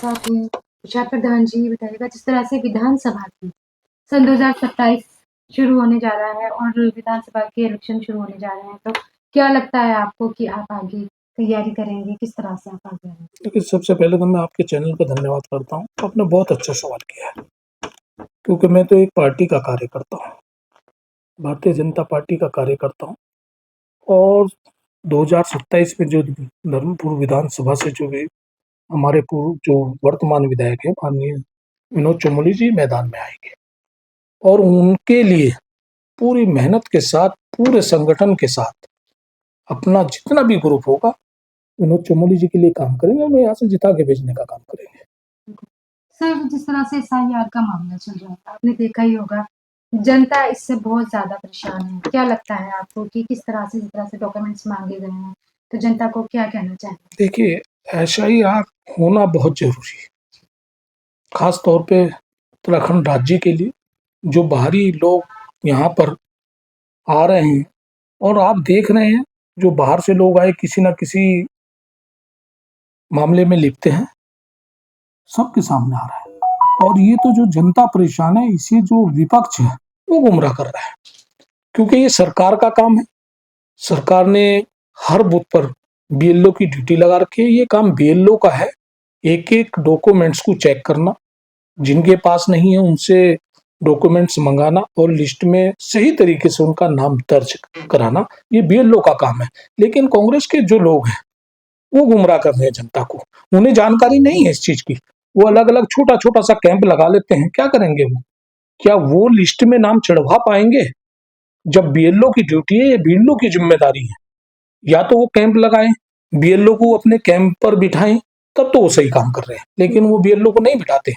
साथ ही तुषार प्रधान जी बताइएगा जिस तरह से विधानसभा की सन 2027 शुरू होने जा रहा है और विधानसभा के इलेक्शन शुरू होने जा रहे हैं, तो क्या लगता है आपको कि आप आगे तैयारी करेंगे? किस तरह से आप आगे आएँगे? देखिए, सबसे पहले तो मैं आपके चैनल का धन्यवाद करता हूँ। आपने बहुत अच्छा सवाल किया है, क्योंकि मैं तो एक पार्टी का कार्यकर्ता हूँ, भारतीय जनता पार्टी का कार्यकर्ता हूँ और 2027 में जो धर्मपुर विधानसभा से जो भी हमारे पूर्व जो वर्तमान विधायक हैं माननीय विनोद चमोली जी मैदान में आएंगे और उनके लिए पूरी मेहनत के साथ, पूरे संगठन के साथ अपना जितना भी ग्रुप होगा विनोद चमोली जी के लिए काम करेंगे। मैं यहाँ से जिता के भेजने का काम करेंगे। सर, जिस तरह से एसआईआर का मामला चल रहा है, आपने देखा ही होगा, जनता इससे बहुत ज़्यादा परेशान है। क्या लगता है आपको कि किस तरह से जिस तरह से डॉक्यूमेंट्स माँगे गए हैं, तो जनता को क्या कहना चाहेंगे? देखिए, एसआईआर होना बहुत ज़रूरी है, खास तौर पे उत्तराखंड राज्य के लिए, जो बाहरी लोग यहाँ पर आ रहे हैं और आप देख रहे हैं, जो बाहर से लोग आए किसी न किसी मामले में लिप्त हैं, सबके सामने आ रहा है और ये तो जो जनता परेशान है, इसे जो विपक्ष है, वो गुमराह कर रहा है, क्योंकि ये सरकार का काम है। सरकार ने हर बूथ पर बीएलओ की ड्यूटी लगा रखी है। ये काम बीएलओ का है, एक-एक डॉक्यूमेंट्स को चेक करना, जिनके पास नहीं है उनसे डॉक्यूमेंट्स मंगाना और लिस्ट में सही तरीके से उनका नाम दर्ज कराना, ये बीएलओ का काम है। लेकिन कांग्रेस के जो लोग हैं, वो गुमराह कर रहे हैं जनता को। उन्हें जानकारी नहीं है इस चीज की। वो अलग-अलग छोटा-छोटा सा कैंप लगा लेते हैं। क्या करेंगे वो? क्या वो लिस्ट में नाम चढ़वा पाएंगे? जब बीएलओ की ड्यूटी है, ये बीएलओ की जिम्मेदारी है। या तो वो कैंप लगाएं, बीएलओ को अपने कैंप पर बिठाएं, तब तो वो सही काम कर रहे हैं। लेकिन वो बीएलओ को नहीं बिठाते।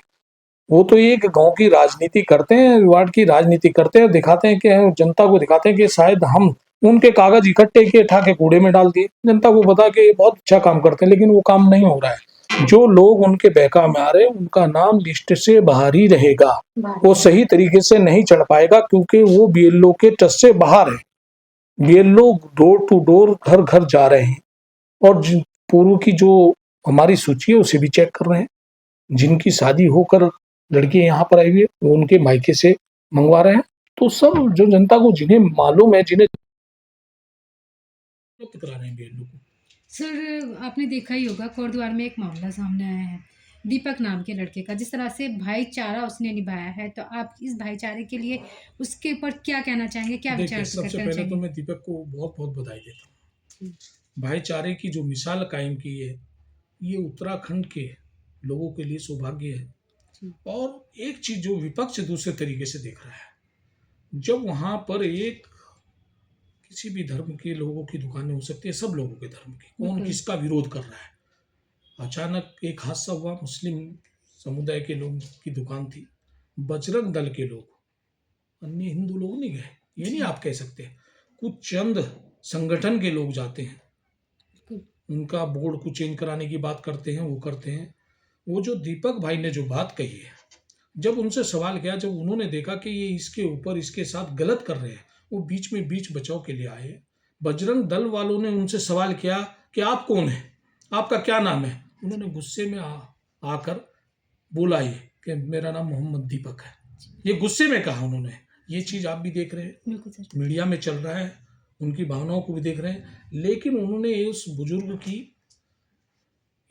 वो तो एक गांव की राजनीति करते हैं, वार्ड की राजनीति करते हैं, दिखाते हैं कि जनता को दिखाते हैं कि शायद हम उनके कागज इकट्ठे किए, उठा के कूड़े में डाल दिए। जनता को पता कि ये बहुत अच्छा काम करते हैं, लेकिन वो काम नहीं हो रहा है। जो लोग उनके बहका में आ रहे हैं, उनका नाम लिस्ट से बाहर ही रहेगा। वो सही तरीके से नहीं चढ़ पाएगा, क्योंकि वो बीएलओ के टच से बाहर है। बीएलओ डोर टू डोर, घर घर जा रहे हैं और पूर्व की जो हमारी सूची है उसे भी चेक कर रहे हैं। जिनकी शादी होकर लड़की यहाँ पर आई हुई है, वो उनके मायके से मंगवा रहे हैं। तो सब जो जनता को जिन्हें मालूम है, जिन्हें करा रहे हैं बीएलओ को। सर, आपने देखा ही होगा कोटद्वार में एक मामला सामने आया है, दीपक नाम के लड़के का, जिस तरह से भाईचारा उसने निभाया है, तो आप इस भाईचारे के लिए उसके ऊपर क्या कहना चाहेंगे? क्या विचार देखिए, सबसे करना पहले तो चाहेंगे? मैं दीपक को बहुत-बहुत बधाई देता हूँ। जी, भाईचारे की जो मिसाल कायम की है, ये उत्तराखंड के लोगों के लिए सौभाग्य है। जी, और एक चीज जो विपक्ष दूसरे तरीके से देख रहा है, जब वहां पर एक किसी भी धर्म के लोगों की दुकानें हो सकती है, सब लोगों के धर्म की, कौन बिल्कुल। किसका विरोध कर रहा है। अचानक एक हादसा हुआ, मुस्लिम समुदाय के लोगों की दुकान थी, बजरंग दल के लोग, अन्य हिंदू लोग नहीं गए, ये नहीं आप कह सकते। कुछ चंद संगठन के लोग जाते हैं, उनका बोर्ड को चेंज कराने की बात करते हैं, वो करते हैं। वो जो दीपक भाई ने जो बात कही है, जब उनसे सवाल किया, जब उन्होंने देखा कि ये इसके ऊपर इसके साथ गलत कर रहे हैं, वो बीच में बीच बचाव के लिए आए। बजरंग दल वालों ने उनसे सवाल किया कि आप कौन हैं, आपका क्या नाम है। उन्होंने गुस्से में आकर बोला ये कि मेरा नाम मोहम्मद दीपक है। ये गुस्से में कहा उन्होंने। ये चीज़ आप भी देख रहे हैं, मीडिया में चल रहा है, उनकी भावनाओं को भी देख रहे हैं। लेकिन उन्होंने उस बुजुर्ग की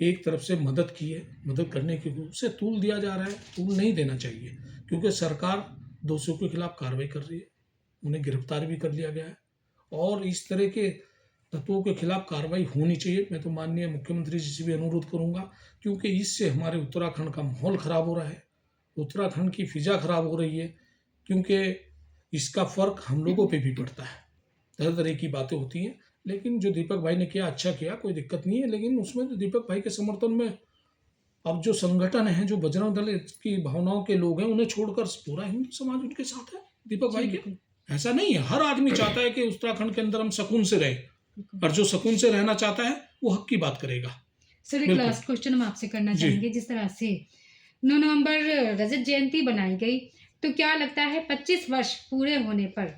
एक तरफ से मदद की है, मदद करने की उसे तूल दिया जा रहा है, तूल नहीं देना चाहिए, क्योंकि सरकार दोषियों के खिलाफ कार्रवाई कर रही है, उन्हें गिरफ्तार भी कर लिया गया है और इस तरह के तत्वों के खिलाफ कार्रवाई होनी चाहिए। मैं तो माननीय मुख्यमंत्री जी से भी अनुरोध करूंगा, क्योंकि इससे हमारे उत्तराखंड का माहौल खराब हो रहा है, उत्तराखंड की फिजा खराब हो रही है, क्योंकि इसका फर्क हम लोगों पे भी पड़ता है। तरह तरह की बातें होती हैं, लेकिन जो दीपक भाई ने किया अच्छा किया, कोई दिक्कत नहीं है। लेकिन उसमें तो दीपक भाई के समर्थन में अब जो संगठन है, जो बजरंग दल की भावनाओं के लोग हैं, उन्हें छोड़कर पूरा हिंदू समाज उनके साथ है दीपक भाई के। ऐसा नहीं है, हर आदमी चाहता है कि उत्तराखंड के अंदर हम सुकून से रहे, और जो सुकून से रहना चाहता है वो हक की बात करेगा। सर, एक लास्ट क्वेश्चन हम आपसे करना चाहेंगे, जिस तरह से 9 नवंबर रजत जयंती बनाई गई, तो क्या लगता है 25 वर्ष पूरे होने पर,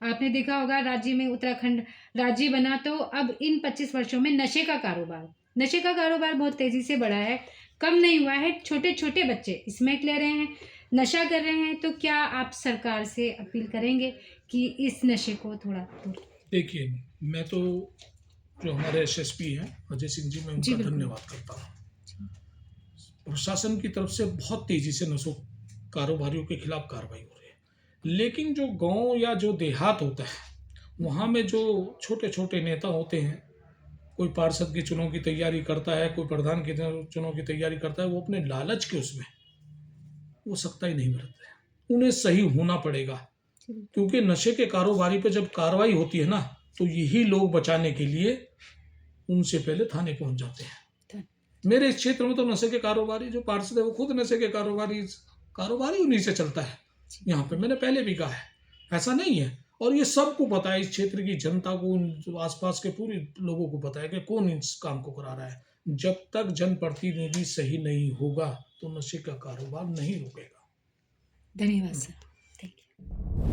आपने देखा होगा राज्य में उत्तराखंड राज्य बना, तो अब इन 25 वर्षों में नशे का कारोबार नशे का कारोबार बहुत तेजी से बढ़ा है, कम नहीं हुआ है। छोटे-छोटे बच्चे स्मैक ले रहे हैं, नशा कर रहे हैं, तो क्या आप सरकार से अपील करेंगे कि इस नशे को थोड़ा दूर? देखिए, मैं तो जो हमारे एसएसपी हैं अजय सिंह जी, मैं जी, उनका बिल्कुल। धन्यवाद करता हूँ। प्रशासन की तरफ से बहुत तेजी से नशो कारोबारियों के खिलाफ कार्रवाई हो रही है, लेकिन जो गांव या जो देहात होता है वहाँ में जो छोटे छोटे नेता होते हैं, कोई पार्षद के चुनाव की तैयारी करता है, कोई प्रधान के चुनाव की तैयारी करता है, वो अपने लालच के उसमें वो सख्ताई नहीं बरतते हैं। उन्हें सही होना पड़ेगा, क्योंकि नशे के कारोबारी पे जब कार्रवाई होती है ना, तो यही लोग बचाने के लिए उनसे पहले थाने पहुंच जाते हैं। मेरे इस क्षेत्र में तो नशे के कारोबारी जो पार्षद है वो खुद नशे के कारोबारी उन्हीं से चलता है। यहाँ पे मैंने पहले भी कहा है, ऐसा नहीं है। और ये सबको पता है, इस क्षेत्र की जनता को, जो आसपास के पूरे लोगों को पता है कि कौन इस काम को करा रहा है। जब तक जनप्रतिनिधि सही नहीं होगा तो नशे का कारोबार नहीं रुकेगा। धन्यवाद सर। Thank you.